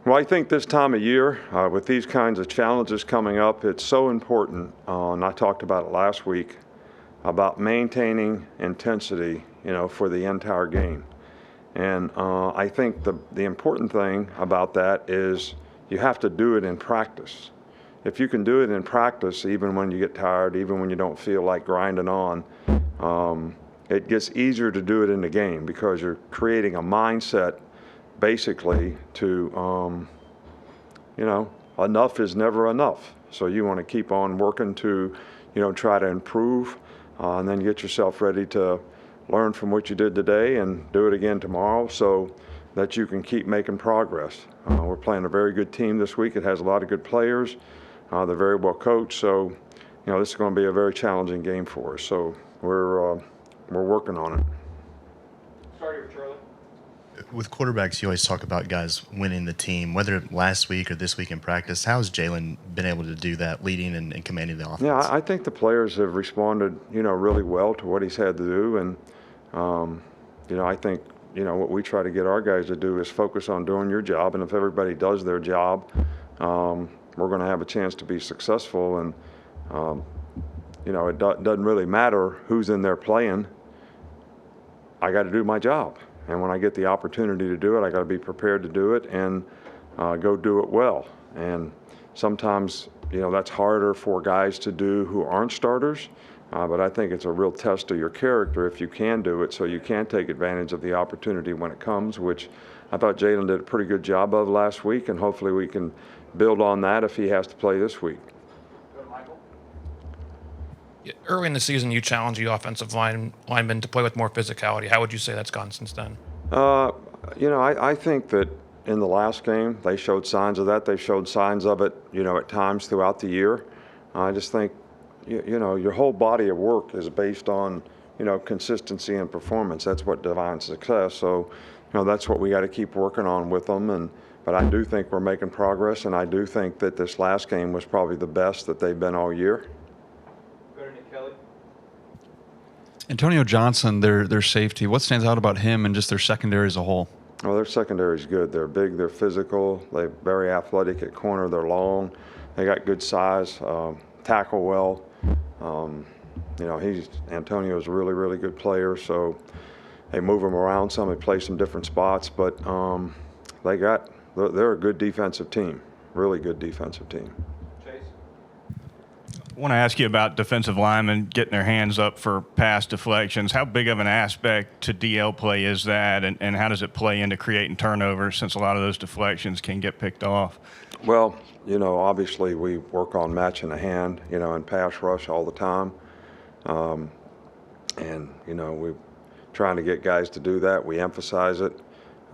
Well, I think this time of year, with these kinds of challenges coming up, it's so important, and I talked about it last week, about maintaining intensity, for the entire game. And I think the important thing about that is you have to do it in practice. If you can do it in practice, even when you get tired, even when you don't feel like grinding on, it gets easier to do it in the game because you're creating a mindset basically to, enough is never enough. So you want to keep on working to, try to improve and then get yourself ready to learn from what you did today and do it again tomorrow so that you can keep making progress. We're playing a very good team this week. It has a lot of good players. They're very well coached. So, this is going to be a very challenging game for us. So we're working on it. Sorry, Charlie. With quarterbacks, you always talk about guys winning the team, whether last week or this week in practice. How has Jalen been able to do that, leading and commanding the offense? Yeah, I think the players have responded, really well to what he's had to do. And, I think, what we try to get our guys to do is focus on doing your job. And if everybody does their job, we're going to have a chance to be successful. And, it doesn't really matter who's in there playing. I got to do my job. And when I get the opportunity to do it, I got to be prepared to do it and go do it well. And sometimes, that's harder for guys to do who aren't starters. But I think it's a real test of your character if you can do it, so you can take advantage of the opportunity when it comes, which I thought Jalen did a pretty good job of last week, and hopefully we can build on that if he has to play this week. Early in the season, you challenged the offensive linemen to play with more physicality. How would you say that's gone since then? I think that in the last game, they showed signs of that. They showed signs of it, at times throughout the year. I just think, your whole body of work is based on, consistency and performance. That's what defines success. So, that's what we got to keep working on with them. But I do think we're making progress, and I do think that this last game was probably the best that they've been all year. Antonio Johnson, their safety, what stands out about him and just their secondary as a whole? Well, their secondary is good. They're big, they're physical, they're very athletic at corner, they're long, they got good size, tackle well. Antonio's a really, really good player, so they move him around some, they play some different spots, but they're a good defensive team, really good defensive team. I want to ask you about defensive linemen getting their hands up for pass deflections. How big of an aspect to DL play is that, and how does it play into creating turnovers since a lot of those deflections can get picked off? Well, obviously we work on matching the hand, and pass rush all the time. We're trying to get guys to do that. We emphasize it.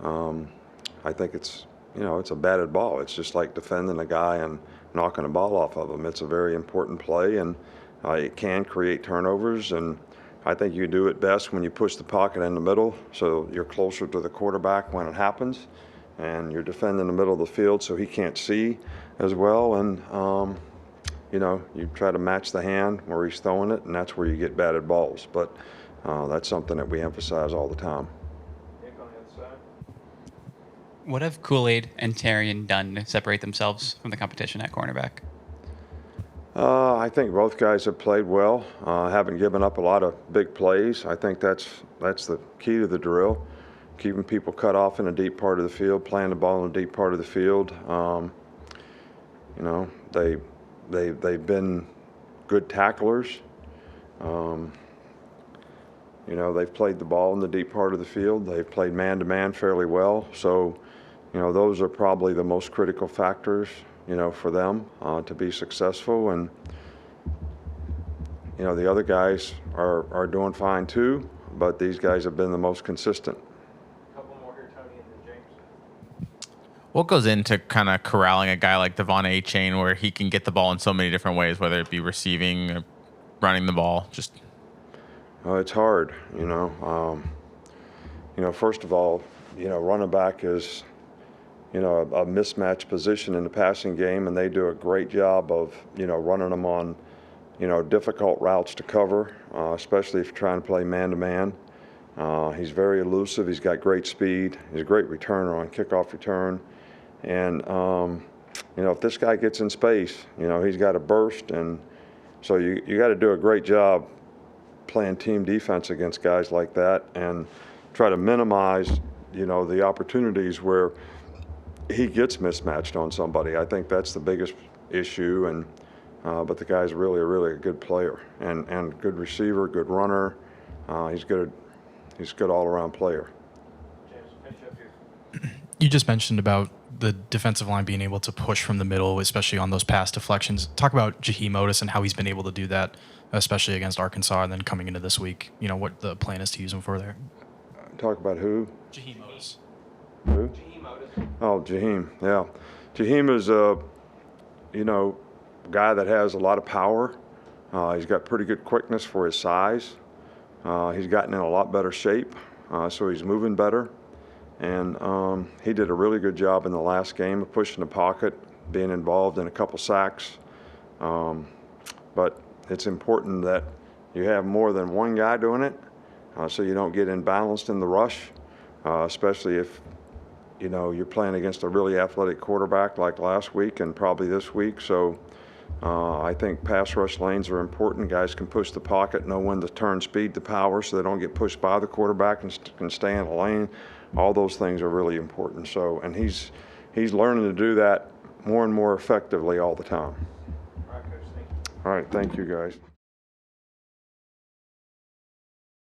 I think it's a batted ball. It's just like defending a guy and knocking a ball off of him. It's a very important play, and it can create turnovers. And I think you do it best when you push the pocket in the middle, so you're closer to the quarterback when it happens, and you're defending the middle of the field so he can't see as well. And you try to match the hand where he's throwing it, and that's where you get batted balls. But that's something that we emphasize all the time. What have Kool-Aid and Tarian done to separate themselves from the competition at cornerback? I think both guys have played well. Haven't given up a lot of big plays. I think that's the key to the drill. Keeping people cut off in a deep part of the field, playing the ball in a deep part of the field. They've been good tacklers. They've played the ball in the deep part of the field. They've played man-to-man fairly well. So, those are probably the most critical factors, for them to be successful. And, the other guys are doing fine too, but these guys have been the most consistent. What goes into kind of corralling a guy like Devon A-Chain where he can get the ball in so many different ways, whether it be receiving or running the ball? It's hard, First of all, running back is, a mismatched position in the passing game, and they do a great job of, running them on, difficult routes to cover, especially if you're trying to play man-to-man. He's very elusive. He's got great speed. He's a great returner on kickoff return. And, you know, if this guy gets in space, you know, he's got to burst. And so you got to do a great job playing team defense against guys like that and try to minimize, you know, the opportunities where he gets mismatched on somebody. I think that's the biggest issue. And but the guy's really a good player and good receiver, good runner. He's good all around player. You just mentioned about the defensive line being able to push from the middle, especially on those pass deflections. Talk about Jaheim Otis and how he's been able to do that, especially against Arkansas, and then coming into this week. You know what the plan is to use him for there. Talk about who? Jaheim Otis. Who? Oh, Jaheim. Yeah, Jaheim is a, you know, guy that has a lot of power. He's got pretty good quickness for his size. He's gotten in a lot better shape, so he's moving better. And he did a really good job in the last game of pushing the pocket, being involved in a couple sacks. But it's important that you have more than one guy doing it, so you don't get imbalanced in the rush, especially if, you know, you're playing against a really athletic quarterback like last week and probably this week. So I think pass rush lanes are important. Guys can push the pocket, know when to turn speed to power so they don't get pushed by the quarterback and can stay in the lane. All those things are really important. So, and he's learning to do that more and more effectively all the time. All right, thank you guys.